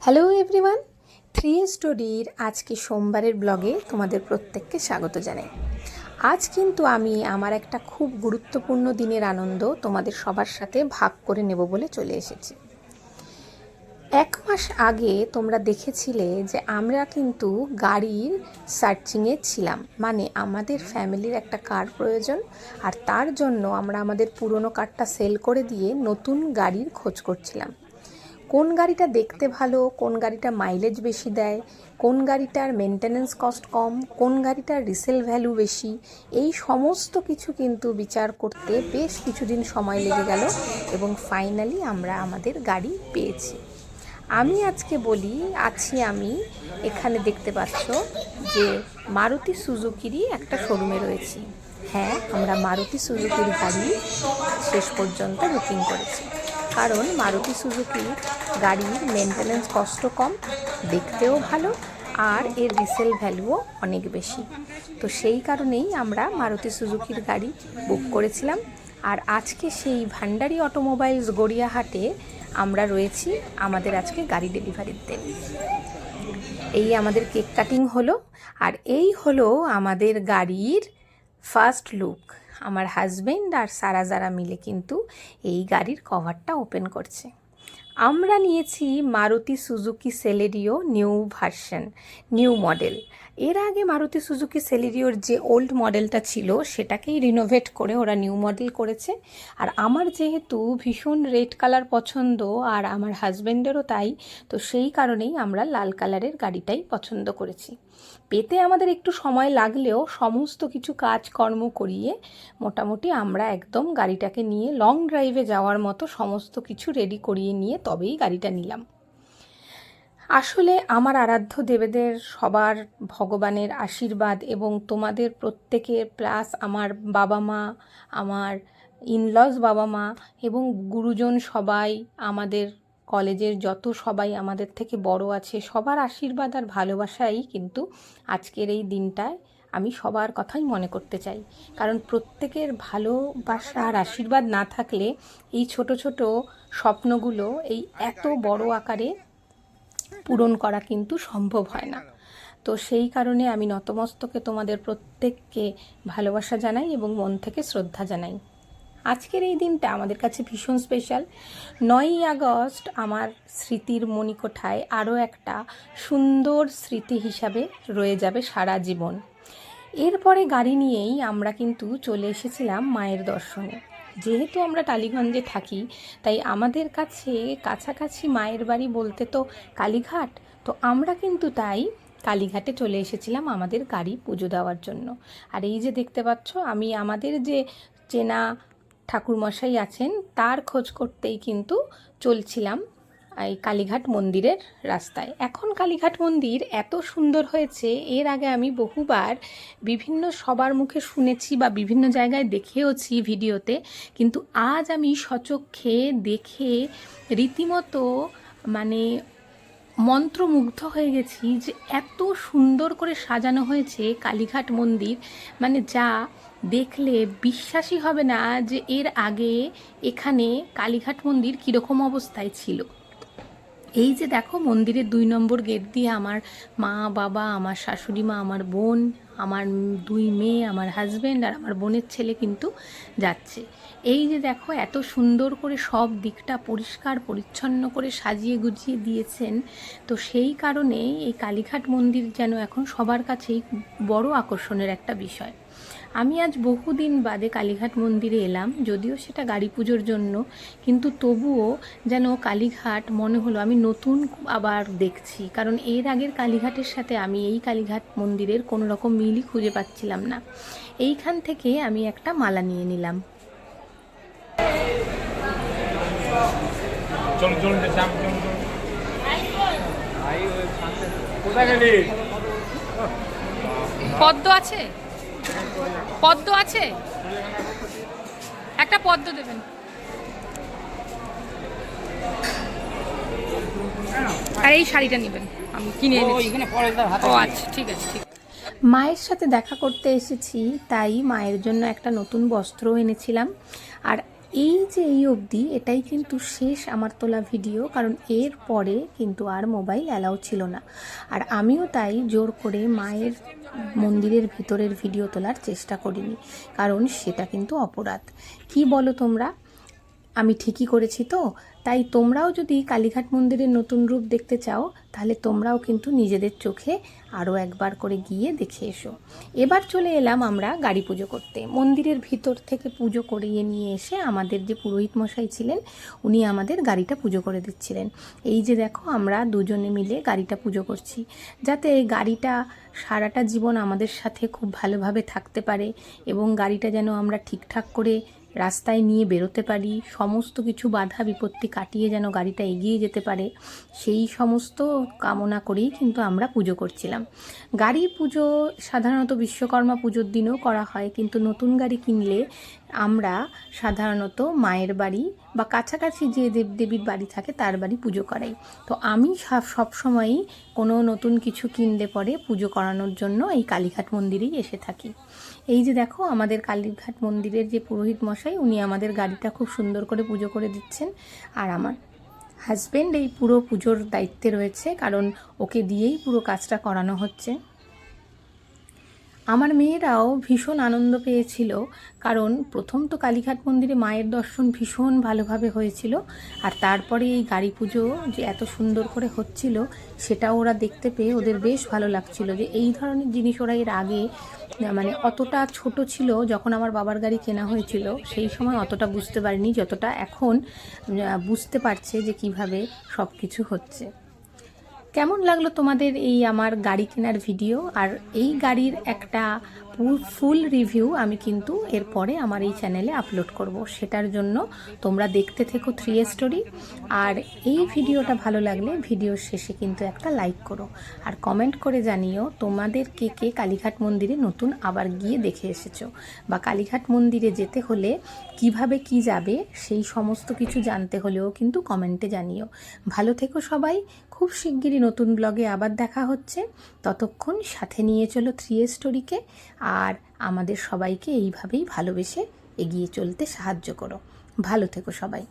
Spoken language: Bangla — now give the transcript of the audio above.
হ্যালো এভরিওয়ান, থ্রি স্টোরির আজকে সোমবারের ব্লগে তোমাদের প্রত্যেককে স্বাগত জানাই। আজ কিন্তু আমি আমার একটা খুব গুরুত্বপূর্ণ দিনের আনন্দ তোমাদের সবার সাথে ভাগ করে নেব বলে চলে এসেছি। 1 মাস আগে তোমরা দেখেছিলে যে আমরা কিন্তু গাড়ির সার্চিংয়ে ছিলাম, মানে আমাদের ফ্যামিলির একটা কার প্রয়োজন, আর তার জন্য আমরা আমাদের পুরনো কারটা সেল করে দিয়ে নতুন গাড়ির খোঁজ করছিলাম। কোন গাড়িটা দেখতে ভালো, কোন গাড়িটা মাইলেজ বেশি দেয়, কোন গাড়িটার মেনটেন্যান্স কস্ট কম, কোন গাড়িটার রিসেল ভ্যালু বেশি, এই সমস্ত কিছু কিন্তু বিচার করতে বেশ কিছুদিন সময় লেগে গেল এবং ফাইনালি আমরা আমাদের গাড়ি পেয়েছি। আমি আজকে বলি আমি এখানে দেখতে পাচ্ছ যে মারুতি সুজুকিরই একটা শোরুমে রয়েছি। হ্যাঁ, আমরা মারুতি সুজুকির গাড়ি শেষ পর্যন্ত বুকিং করেছি, কারণ মারুতি সুজুকির গাড়ির মেনটেন্যান্স কস্টও কম, দেখতেও ভালো, আর এর রিসেল ভ্যালুও অনেক বেশি। তো সেই কারণেই আমরা মারুতি সুজুকির গাড়ি বুক করেছিলাম। আর আজকে সেই ভান্ডারি অটোমোবাইলস গড়িয়াহাটে আমরা রয়েছি আমাদের আজকে গাড়ি ডেলিভারির দিন। এই আমাদের কেক কাটিং হলো, আর এই হলো আমাদের গাড়ির ফার্স্ট লুক। আমার হাজবেন্ড আর সারা যারা মিলে কিন্তু এই গাড়ির কভারটা ওপেন করছে। আমরা নিয়েছি Maruti Suzuki Celerio new version, new model. এর আগে মারুতি সুজুকি সেলেরিওর যে ওল্ড মডেলটা ছিল সেটাকেই রিনোভেট করে ওরা নিউ মডেল করেছে। আর আমার যেহেতু ভীষণ রেড কালার পছন্দ আর আমার হাজব্যান্ডেরও তাই, তো সেই কারণেই আমরা লাল কালারের গাড়িটাই পছন্দ করেছি। পেতে আমাদের একটু সময় লাগলেও সমস্ত কিছু কাজকর্ম করিয়ে মোটামুটি আমরা একদম গাড়িটাকে নিয়ে লং ড্রাইভে যাওয়ার মতো সমস্ত কিছু রেডি করিয়ে নিয়ে তবেই গাড়িটা নিলাম। আসলে আমার আরাধ্য দেবদের সবার ভগবানের আশীর্বাদ এবং তোমাদের প্রত্যেকের প্লাস আমার বাবা মা, আমার ইনলস বাবা মা এবং গুরুজন সবাই, আমাদের কলেজের যত সবাই আমাদের থেকে বড় আছে, সবার আশীর্বাদ আর ভালোবাসাই কিন্তু আজকের এই দিনটায় আমি সবার কথাই মনে করতে চাই। কারণ প্রত্যেকের ভালোবাসা আর আশীর্বাদ না থাকলে এই ছোট ছোট স্বপ্নগুলো এই এত বড় আকারে পূরণ করা কিন্তু সম্ভব হয় না। তো সেই কারণে আমি নতমস্তকে তোমাদের প্রত্যেককে ভালোবাসা জানাই এবং মন থেকে শ্রদ্ধা জানাই। আজকের এই দিনটা আমাদের কাছে ভীষণ স্পেশাল। 9ই আগস্ট আমার স্মৃতির মণিকোঠায় আরও একটা সুন্দর স্মৃতি হিসাবে রয়ে যাবে সারা জীবন। এরপরে গাড়ি নিয়েই আমরা কিন্তু চলে এসেছিলাম মায়ের দর্শনে। যেহেতু আমরা টালিগঞ্জে থাকি, তাই আমাদের কাছে কাছাকাছি মায়ের বাড়ি বলতে তো কালীঘাট। তো আমরা কিন্তু তাই কালীঘাটে চলে এসেছিলাম আমাদের গাড়ি পুজো দেওয়ার জন্য। আর এই যে দেখতে পাচ্ছ, আমি আমাদের যে চেনা ঠাকুরমশাই আছেন তার খোঁজ করতেই কিন্তু চলছিলাম এই কালীঘাট মন্দিরের রাস্তায়। এখন কালীঘাট মন্দির এত সুন্দর হয়েছে, এর আগে আমি বহুবার বিভিন্ন সবার মুখে শুনেছি বা বিভিন্ন জায়গায় দেখেওছি ভিডিওতে, কিন্তু আজ আমি সচক্ষে দেখে রীতিমতো মানে মন্ত্রমুগ্ধ হয়ে গেছি যে এত সুন্দর করে সাজানো হয়েছে কালীঘাট মন্দির, মানে যা দেখলে বিশ্বাসই হবে না যে এর আগে এখানে কালীঘাট মন্দির কীরকম অবস্থায় ছিল। এই যে দেখো, মন্দিরের 2 নম্বর গেট দিয়ে আমার মা, বাবা, আমার শাশুড়ি মা, আমার বোন, আমার 2 মেয়ে, আমার হাজব্যান্ড আর আমার বোনের ছেলে কিন্তু যাচ্ছে। এই যে দেখো, এত সুন্দর করে সব দিকটা পরিষ্কার পরিচ্ছন্ন করে সাজিয়ে গুছিয়ে দিয়েছেন। তো সেই কারণে এই কালীঘাট মন্দির যেন এখন সবার কাছেই বড় আকর্ষণের একটা বিষয়। আমি আজ বহুদিন বাদে কালীঘাট মন্দিরে এলাম, যদিও সেটা গাড়ি পুজোর জন্য, কিন্তু তবুও যেন কালীঘাট মনে হলো আমি নতুন আবার দেখছি। কারণ এর আগের কালীঘাটের সাথে আমি এই কালীঘাট মন্দিরের কোনো রকম মিলই খুঁজে পাচ্ছিলাম না। এইখান থেকে আমি একটা মালা নিয়ে নিলাম। পদ্ম আছে, পদ্ম আছে, একটা পদ্ম দেবেন। আর এই শাড়িটা নেবেন, আমি কিনে এনেছি। ও আচ্ছা, ঠিক আছে, ঠিক। মায়ের সাথে দেখা করতে এসেছি, তাই মায়ের জন্য একটা নতুন বস্ত্র এনেছিলাম। আর এই যে এই অবধি এটাই কিন্তু শেষ আমার তোলা ভিডিও, কারণ এর পরে কিন্তু আর মোবাইল অ্যালাউ ছিল না। আর আমিও তাই জোর করে মায়ের মন্দিরের ভিতরের ভিডিও তোলার চেষ্টা করিনি, কারণ সেটা কিন্তু অপরাধ। কি বলো তোমরা? আমি ঠিকই করেছি তো? তাই তোমরাও যদি কালীঘাট মন্দিরের নতুন রূপ দেখতে চাও, তাহলে তোমরাও কিন্তু নিজেদের চোখে আরও একবার করে গিয়ে দেখে এসো। এবার চলে এলাম আমরা গাড়ি পুজো করতে। মন্দিরের ভিতর থেকে পুজো করিয়ে নিয়ে এসে আমাদের যে পুরোহিত মশাই ছিলেন, উনি আমাদের গাড়িটা পুজো করে দিচ্ছিলেন। এই যে দেখো, আমরা দুজনে মিলে গাড়িটা পুজো করছি, যাতে এই গাড়িটা সারাটা জীবন আমাদের সাথে খুব ভালোভাবে থাকতে পারে এবং গাড়িটা যেন আমরা ঠিকঠাক করে রাস্তায় নিয়ে বেরোতে পারি, সমস্ত কিছু বাধা বিপত্তি কাটিয়ে যেন গাড়িটা এগিয়ে যেতে পারে, সেই সমস্ত কামনা করেই কিন্তু আমরা পুজো করছিলাম। গাড়ি পুজো সাধারণত বিশ্বকর্মা পুজোর দিনও করা হয়, কিন্তু নতুন গাড়ি কিনলে আমরা সাধারণত মায়ের বাড়ি বা কাছাকাছি যে দেবদেবীর বাড়ি থাকে তার বাড়ি পুজো করাই। তো আমি সবসময়ই কোনো নতুন কিছু কিনলে পরে পুজো করানোর জন্য এই কালীঘাট মন্দিরেই এসে থাকি। এই যে দেখো, আমাদের কালীঘাট মন্দিরের যে পুরোহিত মশাই, উনি আমাদের গাড়িটা খুব সুন্দর করে পুজো করে দিচ্ছেন। আর আমার হাজব্যান্ড এই পুরো পুজোর দায়িত্বে রয়েছে, কারণ ওকে দিয়েই পুরো কাজটা করানো হচ্ছে। আমার মেয়েরাও ভীষণ আনন্দ পেয়েছিল, কারণ প্রথম তো কালীঘাট মন্দিরে মায়ের দর্শন ভীষণ ভালোভাবে হয়েছিল, আর তারপরে এই গাড়ি পুজো যে এত সুন্দর করে হচ্ছিল সেটাও ওরা দেখতে পেয়ে ওদের বেশ ভালো লাগছিল। যে এই ধরনের জিনিস ওরা এর আগে মানে অতটা ছোট ছিল যখন আমার বাবার গাড়ি কেনা হয়েছিল, সেই সময় অতটা বুঝতে পারিনি যতটা এখন বুঝতে পারছে যে কিভাবে সব কিছু হচ্ছে। কেমন লাগলো তোমাদের এই আমার গাড়ি কেনার ভিডিও? আর এই গাড়ির একটা ফুল রিভিউ আমি কিন্তু এরপরে আমার এই চ্যানেলে আপলোড করব, সেটার জন্য তোমরা দেখতে থেকো 3A স্টোরি। আর এই ভিডিওটা ভালো লাগলে ভিডিওর শেষে কিন্তু একটা লাইক করো, আর কমেন্ট করে জানিও তোমাদের কে কে কালীঘাট মন্দিরে নতুন আবার গিয়ে দেখে এসেছো, বা কালীঘাট মন্দিরে যেতে হলে কিভাবে কি যাবে সেই সমস্ত কিছু জানতে হলেও কিন্তু কমেন্টে জানিও। ভালো থেকো সবাই, খুব শিগগিরই নতুন ব্লগে আবার দেখা হচ্ছে। ততক্ষণ সাথে নিয়ে চলো 3A স্টোরিকে, আর আমাদের সবাইকে এইভাবেই ভালোবেসে এগিয়ে চলতে সাহায্য করো। ভালো থেকো সবাই।